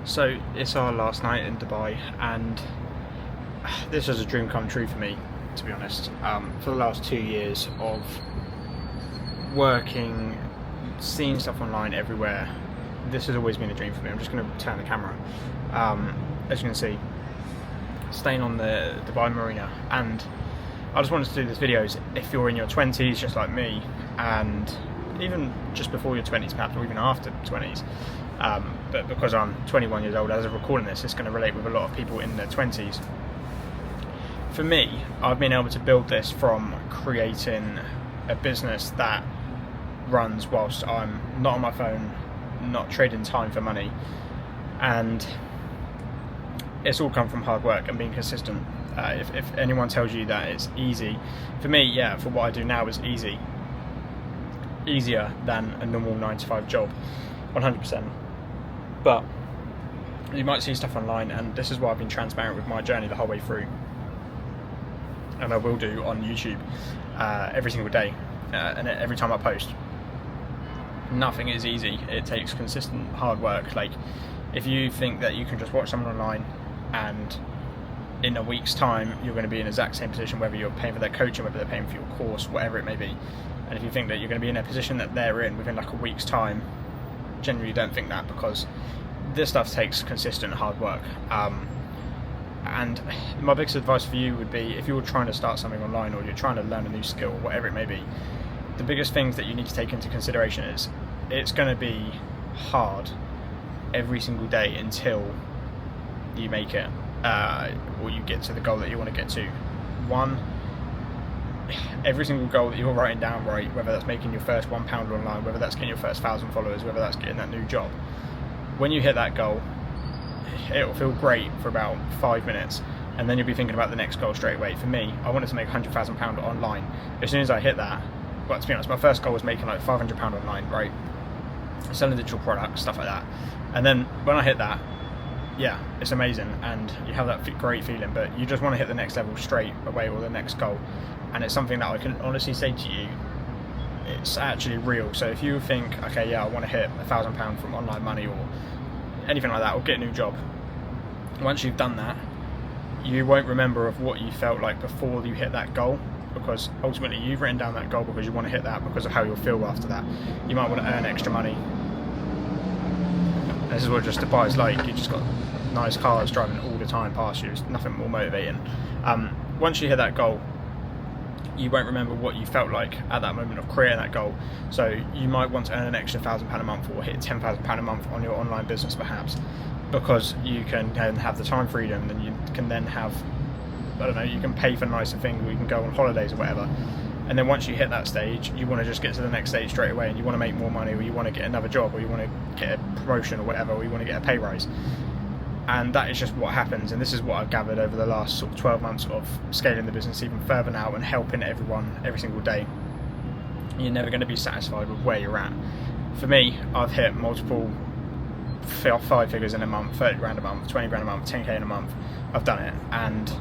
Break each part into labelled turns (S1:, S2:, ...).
S1: So it's our last night in Dubai, and this was a dream come true for me, to be honest. For the last 2 years of working, seeing stuff online everywhere, this has always been a dream for me. I'm just going to turn the camera. As you can see, staying on the Dubai Marina, and I just wanted to do these videos if you're in your 20s, just like me, and even just before your 20s perhaps, or even after 20s. But because I'm 21 years old as of recording this, it's going to relate with a lot of people in their 20s. For me, I've been able to build this from creating a business that runs whilst I'm not on my phone, not trading time for money, and it's all come from hard work and being consistent. If anyone tells you that it's easy, for me, yeah, for what I do now is easier than a normal 9-to-5 job, 100%. But you might see stuff online, and this is why I've been transparent with my journey the whole way through, and I will do on YouTube every single day, and every time I post. Nothing is easy. It takes consistent hard work. Like, if you think that you can just watch someone online and in a week's time you're going to be in the exact same position, whether you're paying for their coaching, whether they're paying for your course, whatever it may be, and if you think that you're going to be in a position that they're in within like a week's time, generally don't think that, because this stuff takes consistent hard work. And my biggest advice for you would be, if you're trying to start something online or you're trying to learn a new skill, whatever it may be, the biggest things that you need to take into consideration is it's going to be hard every single day until you make it, or you get to the goal that you want to get to. Every single goal that you're writing down, right, whether that's making your first £1 online, whether that's getting your first 1,000 followers, whether that's getting that new job, when you hit that goal, it'll feel great for about 5 minutes, and then you'll be thinking about the next goal straight away. For me, I wanted to make £100,000 online. As soon as I hit that, well, to be honest, my first goal was making like £500 online, right, selling digital products, stuff like that. And then when I hit that, yeah, it's amazing, and you have that great feeling, but you just want to hit the next level straight away, or the next goal. And it's something that I can honestly say to you, it's actually real. So if you think, okay, yeah, I want to hit £1,000 from online money or anything like that, or get a new job, once you've done that, you won't remember of what you felt like before you hit that goal, because ultimately you've written down that goal because you want to hit that, because of how you'll feel after that. You might want to earn extra money. This is what just Dubai's like. You just got nice cars driving all the time past you. It's nothing more motivating. Once you hit that goal, you won't remember what you felt like at that moment of creating that goal. So you might want to earn an extra £1,000 a month, or hit £10,000 a month on your online business perhaps, because you can then have the time freedom, and you can then have, I don't know, you can pay for nicer things, or you can go on holidays or whatever. And then once you hit that stage, you want to just get to the next stage straight away, and you want to make more money, or you want to get another job, or you want to get a promotion or whatever, or you want to get a pay rise. And that is just what happens, and this is what I've gathered over the last sort of 12 months of scaling the business even further now and helping everyone every single day. You're never going to be satisfied with where you're at. For me, I've hit multiple 5 figures in a month, 30 grand a month, 20 grand a month, 10k in a month. I've done it, and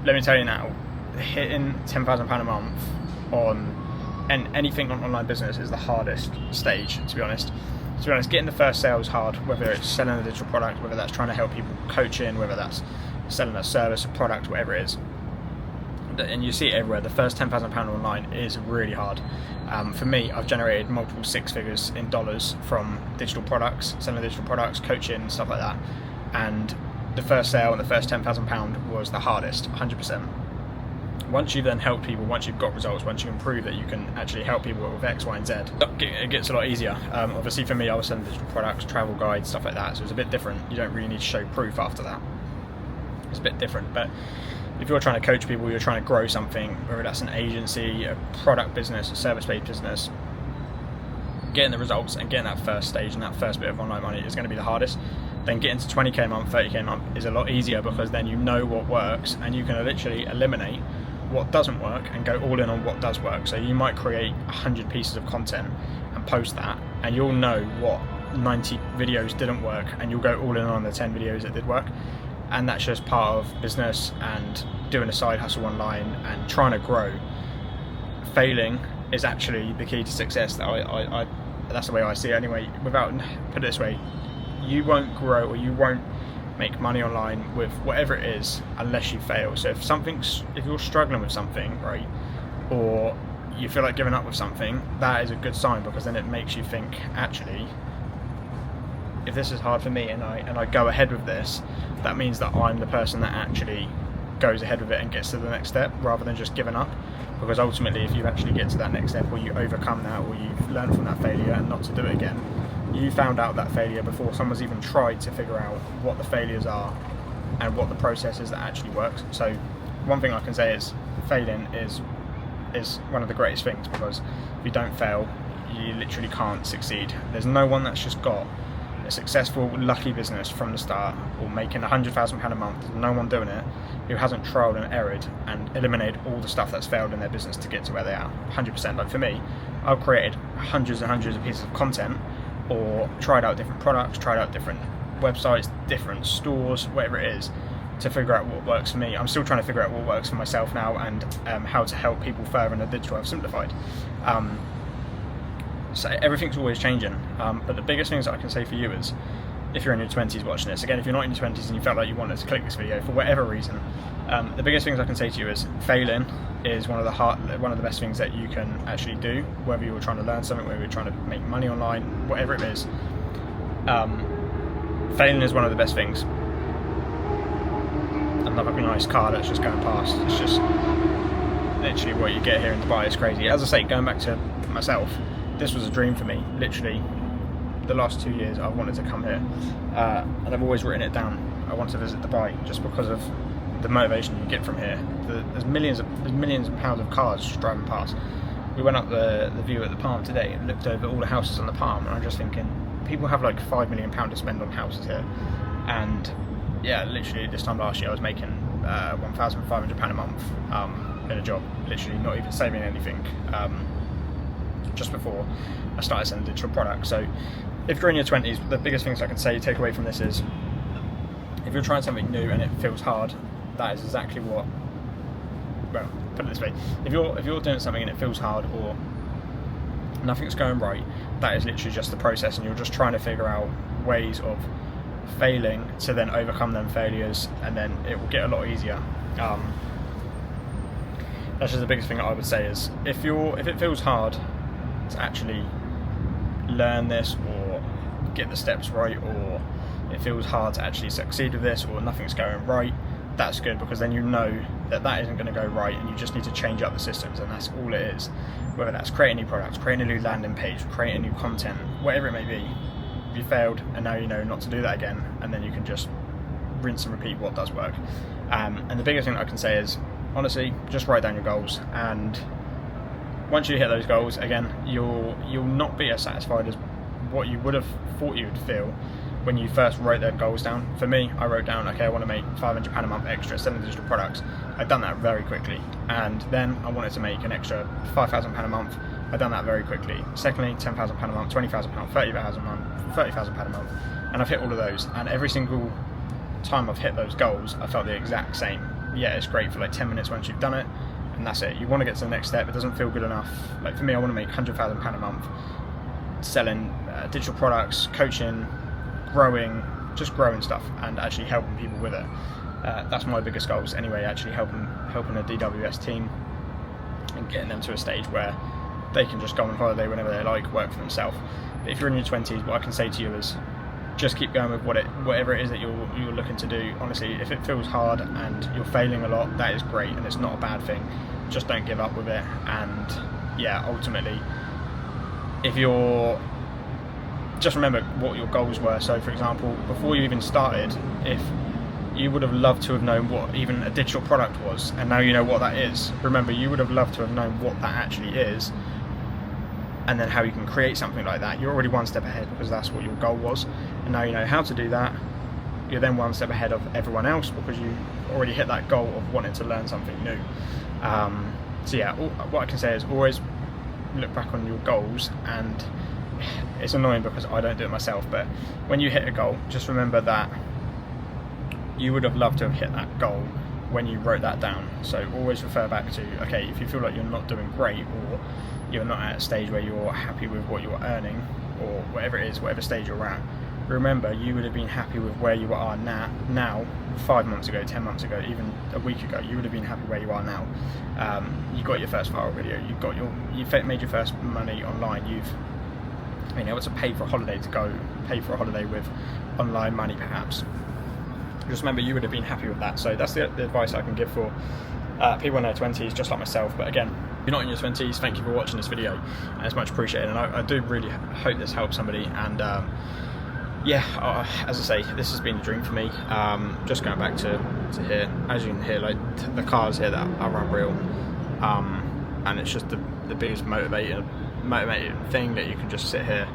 S1: let me tell you now, hitting £10,000 a month on anything on online business is the hardest stage, to be honest. Getting the first sale is hard, whether it's selling a digital product, whether that's trying to help people coaching, whether that's selling a service, a product, whatever it is. And you see it everywhere. The first £10,000 online is really hard. For me, I've generated multiple 6 figures in dollars from digital products, selling digital products, coaching, stuff like that. And the first sale and the first £10,000 was the hardest, 100%. Once you've then helped people, once you've got results, once you can prove that you can actually help people with X, Y, and Z, it gets a lot easier. Obviously for me, I was selling digital products, travel guides, stuff like that, so it's a bit different. You don't really need to show proof after that. It's a bit different, but if you're trying to coach people, you're trying to grow something, whether that's an agency, a product business, a service-based business, getting the results and getting that first stage and that first bit of online money is going to be the hardest. Then getting to 20k a month, 30k a month is a lot easier, because then you know what works, and you can literally eliminate what doesn't work and go all in on what does work. So you might create 100 pieces of content and post that, and you'll know what 90 videos didn't work, and you'll go all in on the 10 videos that did work. And that's just part of business and doing a side hustle online and trying to grow. Failing is actually the key to success. That's the way I see it anyway. Put it this way, you won't grow or you won't make money online with whatever it is unless you fail. So if you're struggling with something, right, or you feel like giving up with something, that is a good sign, because then it makes you think, actually, if this is hard for me and I go ahead with this, that means that I'm the person that actually goes ahead with it and gets to the next step, rather than just giving up. Because ultimately, if you actually get to that next step, or you overcome that, or you've learned from that failure and not to do it again, you found out that failure before someone's even tried to figure out what the failures are and what the process is that actually works. So one thing I can say is failing is one of the greatest things, because if you don't fail, you literally can't succeed. There's no one that's just got a successful, lucky business from the start, or making £100,000 a month. There's no one doing it who hasn't trialed and errored and eliminated all the stuff that's failed in their business to get to where they are. 100%. Like for me, I've created hundreds and hundreds of pieces of content, or tried out different products, tried out different websites, different stores, whatever it is, to figure out what works for me. I'm still trying to figure out what works for myself now, and how to help people further in the digital I've simplified. So everything's always changing, but the biggest things that I can say for you is, if you're in your 20s watching this, again, if you're not in your 20s and you felt like you wanted to click this video for whatever reason, the biggest things I can say to you is failing is one of the best things that you can actually do, whether you're trying to learn something, whether you're trying to make money online, whatever it is. Failing is one of the best things. Another nice car that's just going past, it's just literally what you get here in Dubai is crazy. As I say, going back to myself, this was a dream for me. Literally, the last 2 years I've wanted to come here, and I've always written it down. I want to visit Dubai just because of the motivation you get from here. There's millions of pounds of cars just driving past. We went up the view at the Palm today and looked over all the houses on the Palm, and I'm just thinking, people have like £5 million to spend on houses here. And yeah, literally this time last year I was making £1,500 a month in a job, literally not even saving anything, just before I started selling digital products. So if you're in your 20s, the biggest things I can say take away from this is, if you're trying something new and it feels hard, that is exactly what, well, put it this way, if you're doing something and it feels hard, or nothing's going right, that is literally just the process, and you're just trying to figure out ways of failing to then overcome them failures, and then it will get a lot easier. That's just the biggest thing that I would say is, if it feels hard to actually learn this or get the steps right, or it feels hard to actually succeed with this, or nothing's going right, that's good, because then you know that isn't going to go right, and you just need to change up the systems, and that's all it is. Whether that's creating new products, creating a new landing page, creating new content, whatever it may be. You failed, and now you know not to do that again, and then you can just rinse and repeat what does work. And the biggest thing I can say is, honestly, just write down your goals, and once you hit those goals, again, you'll not be as satisfied as what you would have thought you would feel when you first wrote their goals down. For me, I wrote down, okay, I want to make £500 a month extra selling digital products. I'd done that very quickly, and then I wanted to make an extra £5,000 a month. I'd done that very quickly. Secondly, £10,000 a month, £20,000, £30,000 a month, £30,000 a month, and I've hit all of those. And every single time I've hit those goals, I felt the exact same. Yeah, it's great for like 10 minutes once you've done it, and that's it. You want to get to the next step. It doesn't feel good enough. Like for me, I want to make £100,000 a month selling digital products, coaching, growing stuff, and actually helping people with it. That's my biggest goals anyway, actually helping a DWS team and getting them to a stage where they can just go on holiday whenever they like, work for themselves. But if you're in your 20s, what I can say to you is, just keep going with whatever it is that you're looking to do. Honestly, if it feels hard and you're failing a lot, that is great, and it's not a bad thing. Just don't give up with it. And yeah, ultimately, just remember what your goals were. So for example, before you even started, if you would have loved to have known what even a digital product was, and now you know what that is, remember, you would have loved to have known what that actually is, and then how you can create something like that. You're already one step ahead, because that's what your goal was, and now you know how to do that. You're then one step ahead of everyone else, because you already hit that goal of wanting to learn something new. So yeah, what I can say is, always look back on your goals, and it's annoying because I don't do it myself, but when you hit a goal, just remember that you would have loved to have hit that goal when you wrote that down. So always refer back to, okay, if you feel like you're not doing great, or you're not at a stage where you're happy with what you're earning, or whatever it is, whatever stage you're at, remember, you would have been happy with where you are now 5 months ago, 10 months ago, even a week ago. You would have been happy where you are now. You got your first viral video, you've made your first money online, you've been able to pay for a holiday with online money perhaps. Just remember, you would have been happy with that. So that's the advice I can give for people in their 20s, just like myself. But again, if you're not in your 20s, thank you for watching this video, and it's much appreciated, and I do really hope this helps somebody. And yeah, as I say, this has been a dream for me. Just going back to here, as you can hear, like the cars here that are unreal, and it's just the biggest motivating thing that you can just sit here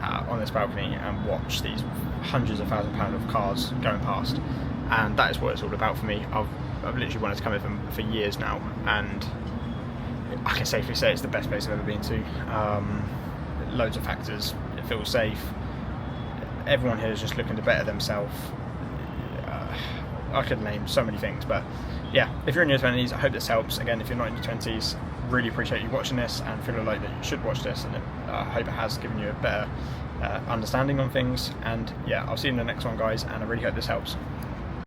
S1: on this balcony and watch these hundreds of £1,000s of cars going past, and that is what it's all about for me. I've literally wanted to come here for years now, and I can safely say it's the best place I've ever been to. Loads of factors. It feels safe. Everyone here is just looking to better themselves. I could name so many things, but yeah, if you're in your 20s, I hope this helps. Again, if you're not in your 20s, really appreciate you watching this, and feel like that you should watch this, and I hope it has given you a better understanding on things. And yeah, I'll see you in the next one, guys, and I really hope this helps.